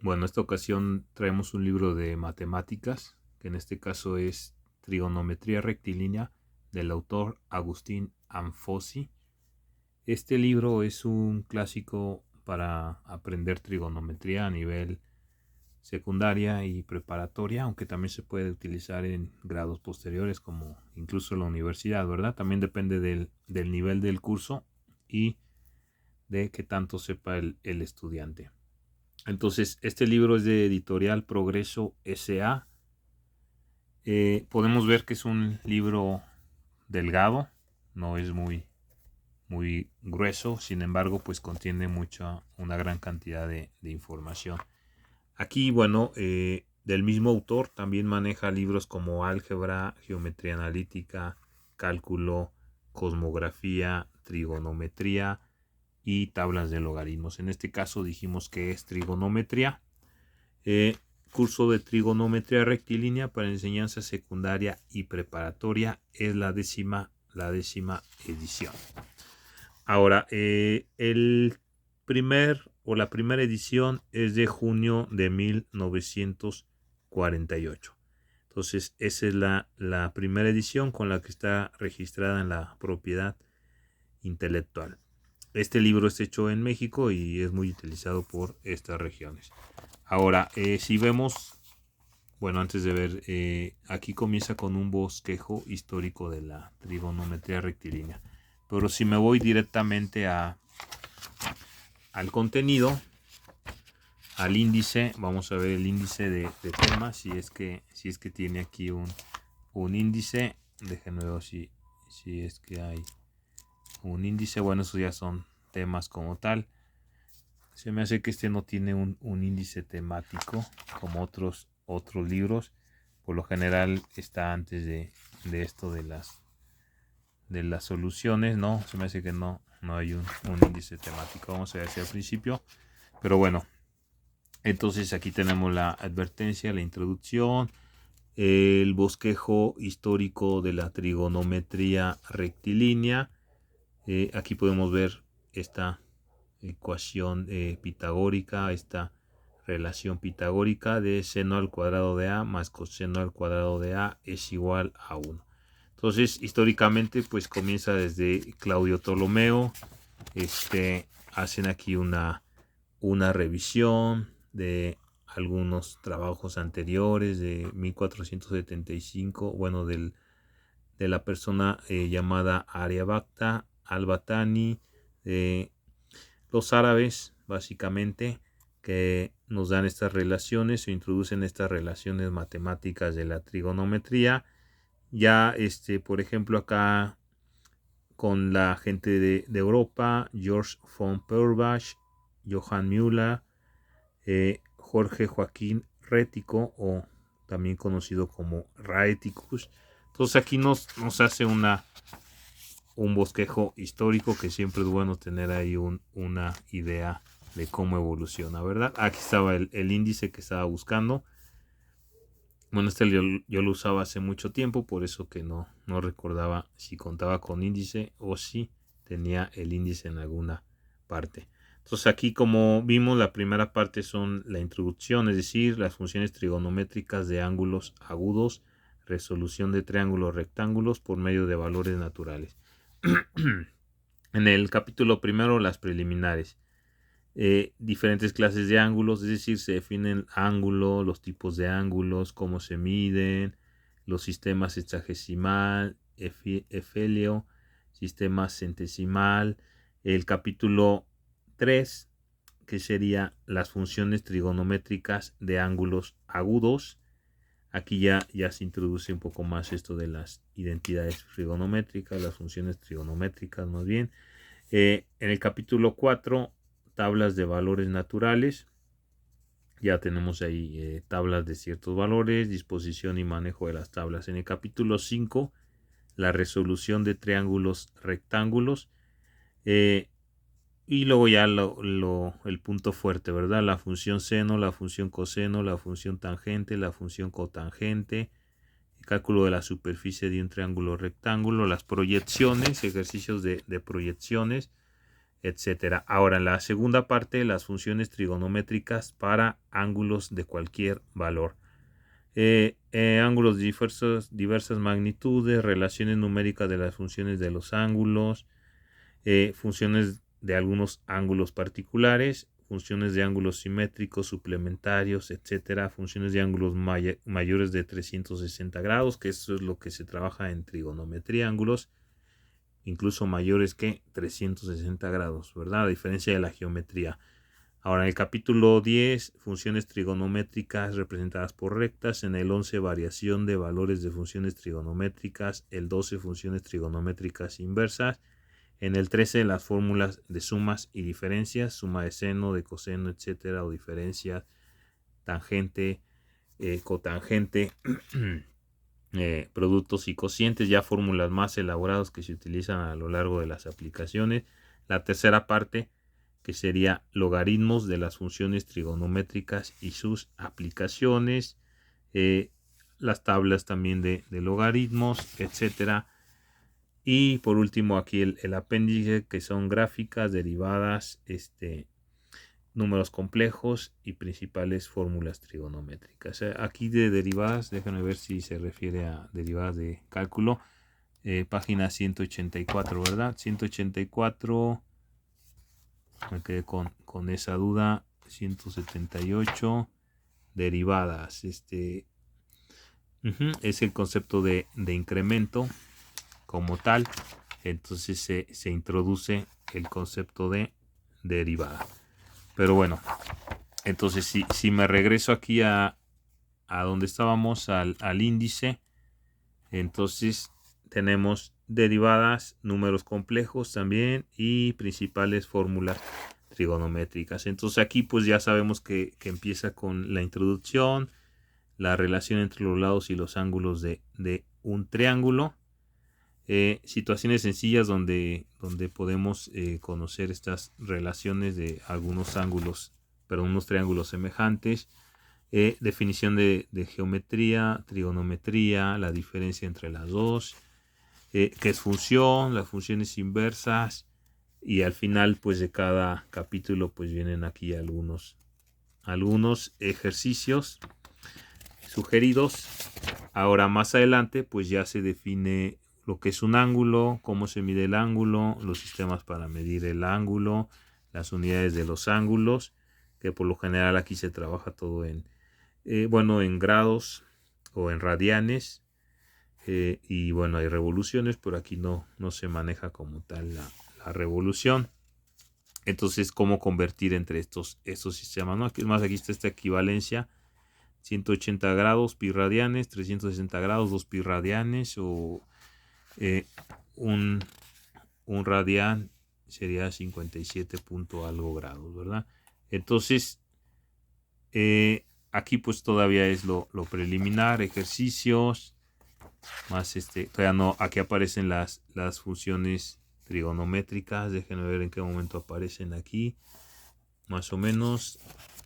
Bueno, esta ocasión traemos un libro de matemáticas, que en este caso es Trigonometría rectilínea, del autor Agustín Anfossi. Este libro es un clásico para aprender trigonometría a nivel secundaria y preparatoria, aunque también se puede utilizar en grados posteriores como incluso la universidad, ¿verdad? También depende del nivel del curso y de qué tanto sepa el estudiante. Entonces, este libro es de Editorial Progreso S.A. Podemos ver que es un libro delgado, no es muy grueso, sin embargo, pues contiene una gran cantidad de información. Aquí, bueno, del mismo autor también maneja libros como álgebra, geometría analítica, cálculo, cosmografía, trigonometría y tablas de logaritmos. En este caso dijimos que es trigonometría. Eh, Curso de trigonometría rectilínea para enseñanza secundaria y preparatoria es la décima edición. Ahora, la primera edición es de junio de 1948. Entonces, esa es la primera edición con la que está registrada en la propiedad intelectual. Este libro es hecho en México y es muy utilizado por estas regiones. Ahora, si vemos, bueno, antes de ver, aquí comienza con un bosquejo histórico de la trigonometría rectilínea. Pero si me voy directamente al contenido, al índice, vamos a ver el índice de temas, si es que tiene aquí un índice. Déjenme ver si es que hay un índice. Bueno, esos ya son temas como tal. Se me hace que este no tiene un índice temático como otros libros. Por lo general está antes de esto de las soluciones, ¿no? Se me hace que no hay un índice temático. Vamos a ver hacia el principio. Pero bueno, entonces aquí tenemos la advertencia, la introducción, el bosquejo histórico de la trigonometría rectilínea. Aquí podemos ver esta ecuación pitagórica, esta relación pitagórica de seno al cuadrado de a más coseno al cuadrado de a es igual a 1. Entonces, históricamente, pues comienza desde Claudio Ptolomeo. Hacen aquí una revisión de algunos trabajos anteriores de 1475, bueno, de la persona llamada Aryabhata al-Batani, los árabes, básicamente, que nos dan estas relaciones o introducen estas relaciones matemáticas de la trigonometría. Ya, por ejemplo, acá con la gente de Europa, George von Peurbach, Johann Müller, Jorge Joaquín Rético, o también conocido como Raeticus. Entonces aquí nos hace un bosquejo histórico que siempre es bueno tener ahí una idea de cómo evoluciona, ¿verdad? Aquí estaba el índice que estaba buscando. Bueno, yo lo usaba hace mucho tiempo, por eso que no recordaba si contaba con índice o si tenía el índice en alguna parte. Entonces aquí, como vimos, la primera parte son la introducción, es decir, las funciones trigonométricas de ángulos agudos, resolución de triángulos rectángulos por medio de valores naturales. En el capítulo primero, las preliminares. Diferentes clases de ángulos, es decir, se definen ángulos, los tipos de ángulos, cómo se miden, los sistemas sexagesimal, efelio, sistema centesimal. El capítulo 3, que sería las funciones trigonométricas de ángulos agudos. Aquí ya se introduce un poco más esto de las identidades trigonométricas, las funciones trigonométricas más bien. En el capítulo 4, tablas de valores naturales. Ya tenemos ahí tablas de ciertos valores, disposición y manejo de las tablas. En el capítulo 5, la resolución de triángulos rectángulos. Y luego ya el punto fuerte, ¿verdad? La función seno, la función coseno, la función tangente, la función cotangente, el cálculo de la superficie de un triángulo rectángulo, las proyecciones, ejercicios de proyecciones, etcétera. Ahora, en la segunda parte, las funciones trigonométricas para ángulos de cualquier valor. Ángulos de diversas magnitudes, relaciones numéricas de las funciones de los ángulos, funciones de algunos ángulos particulares, funciones de ángulos simétricos, suplementarios, etcétera, funciones de ángulos mayores de 360 grados, que eso es lo que se trabaja en trigonometría, ángulos incluso mayores que 360 grados, ¿verdad? A diferencia de la geometría. Ahora, en el capítulo 10, funciones trigonométricas representadas por rectas. En el 11, variación de valores de funciones trigonométricas. El 12, funciones trigonométricas inversas. En el 13, las fórmulas de sumas y diferencias, suma de seno, de coseno, etcétera, o diferencias, tangente, cotangente, productos y cocientes, ya fórmulas más elaboradas que se utilizan a lo largo de las aplicaciones. La tercera parte, que sería logaritmos de las funciones trigonométricas y sus aplicaciones, las tablas también de logaritmos, etcétera. Y por último aquí el apéndice, que son gráficas, derivadas, números complejos y principales fórmulas trigonométricas. Aquí de derivadas, déjenme ver si se refiere a derivadas de cálculo. Página 184, ¿verdad? 184, me quedé con esa duda. 178, derivadas. Es el concepto de incremento como tal. Entonces se introduce el concepto de derivada. Pero bueno, entonces si me regreso aquí a donde estábamos, al índice, entonces tenemos derivadas, números complejos también y principales fórmulas trigonométricas. Entonces aquí pues ya sabemos que empieza con la introducción, la relación entre los lados y los ángulos de un triángulo. Situaciones sencillas donde podemos conocer estas relaciones de algunos ángulos, pero unos triángulos semejantes. Definición de geometría, trigonometría, la diferencia entre las dos, qué es función, las funciones inversas, y al final pues de cada capítulo pues vienen aquí algunos ejercicios sugeridos. Ahora más adelante pues ya se define lo que es un ángulo, cómo se mide el ángulo, los sistemas para medir el ángulo, las unidades de los ángulos, que por lo general aquí se trabaja todo en grados o en radianes, y bueno, hay revoluciones, pero aquí no se maneja como tal la revolución. Entonces, cómo convertir entre estos sistemas, ¿no? Aquí está esta equivalencia: 180 grados pi radianes, 360 grados 2 pi radianes, o un radian sería 57 punto algo grados, ¿verdad? Entonces aquí pues todavía es lo preliminar, ejercicios más. Todavía no, aquí aparecen las funciones trigonométricas. Déjenme ver en qué momento aparecen aquí. Más o menos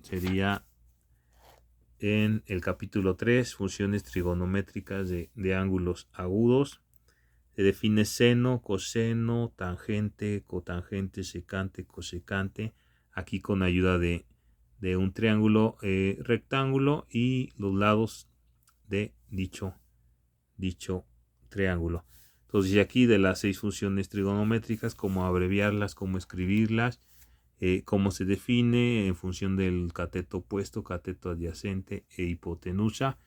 sería en el capítulo 3, funciones trigonométricas de ángulos agudos. Se define seno, coseno, tangente, cotangente, secante, cosecante. Aquí con ayuda de un triángulo rectángulo y los lados de dicho triángulo. Entonces aquí de las 6 funciones trigonométricas, cómo abreviarlas, cómo escribirlas, cómo se define en función del cateto opuesto, cateto adyacente e hipotenusa.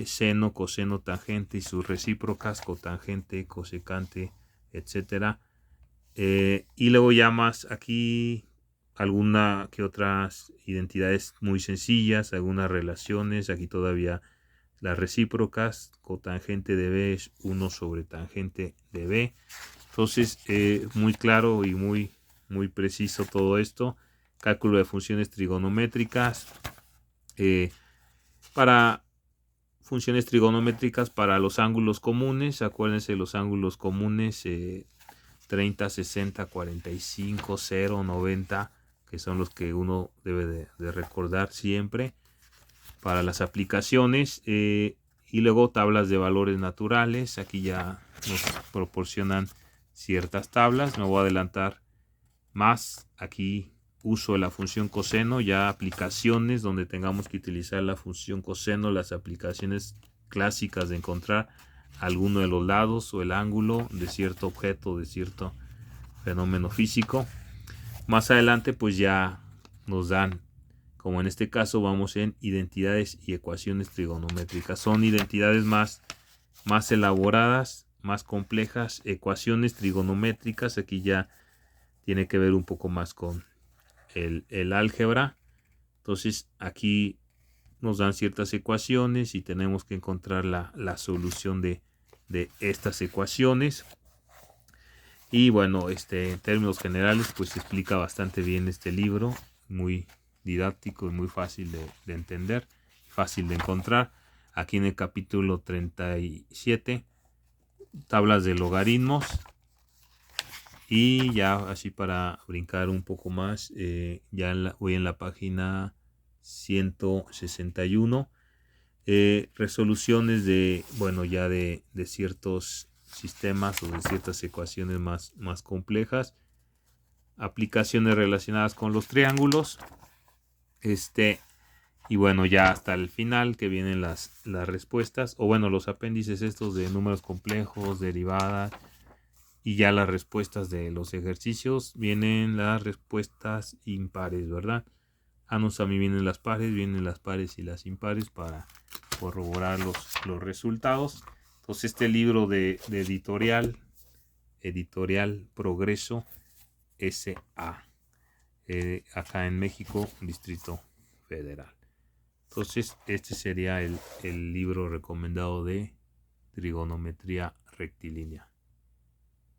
Seno, coseno, tangente y sus recíprocas, cotangente, cosecante, etcétera. Y luego ya más aquí alguna que otras identidades muy sencillas, algunas relaciones. Aquí todavía las recíprocas, cotangente de B es 1 sobre tangente de B. Entonces muy claro y muy preciso todo esto. Cálculo de funciones trigonométricas, para funciones trigonométricas para los ángulos comunes. Acuérdense los ángulos comunes, 30, 60, 45, 0, 90, que son los que uno debe de recordar siempre para las aplicaciones. Y luego tablas de valores naturales. Aquí ya nos proporcionan ciertas tablas. Me voy a adelantar más aquí uso de la función coseno, ya aplicaciones donde tengamos que utilizar la función coseno, las aplicaciones clásicas de encontrar alguno de los lados o el ángulo de cierto objeto, de cierto fenómeno físico. Más adelante pues ya nos dan, como en este caso vamos en identidades y ecuaciones trigonométricas. Son identidades más elaboradas, más complejas. Ecuaciones trigonométricas, aquí ya tiene que ver un poco más con el álgebra. Entonces aquí nos dan ciertas ecuaciones y tenemos que encontrar la solución de estas ecuaciones. Y bueno, en términos generales pues explica bastante bien este libro, muy didáctico y muy fácil de entender, fácil de encontrar. Aquí en el capítulo 37, tablas de logaritmos. Y ya así para brincar un poco más, voy en la página 161. Resoluciones de, bueno, ya de ciertos sistemas o de ciertas ecuaciones más complejas. Aplicaciones relacionadas con los triángulos. Y bueno, ya hasta el final que vienen las respuestas, o bueno, los apéndices estos de números complejos, derivadas. Y ya las respuestas de los ejercicios, vienen las respuestas impares, ¿verdad? A mí vienen las pares y las impares para corroborar los resultados. Entonces este libro de editorial Progreso S.A. Acá en México, Distrito Federal. Entonces este sería el libro recomendado de trigonometría rectilínea.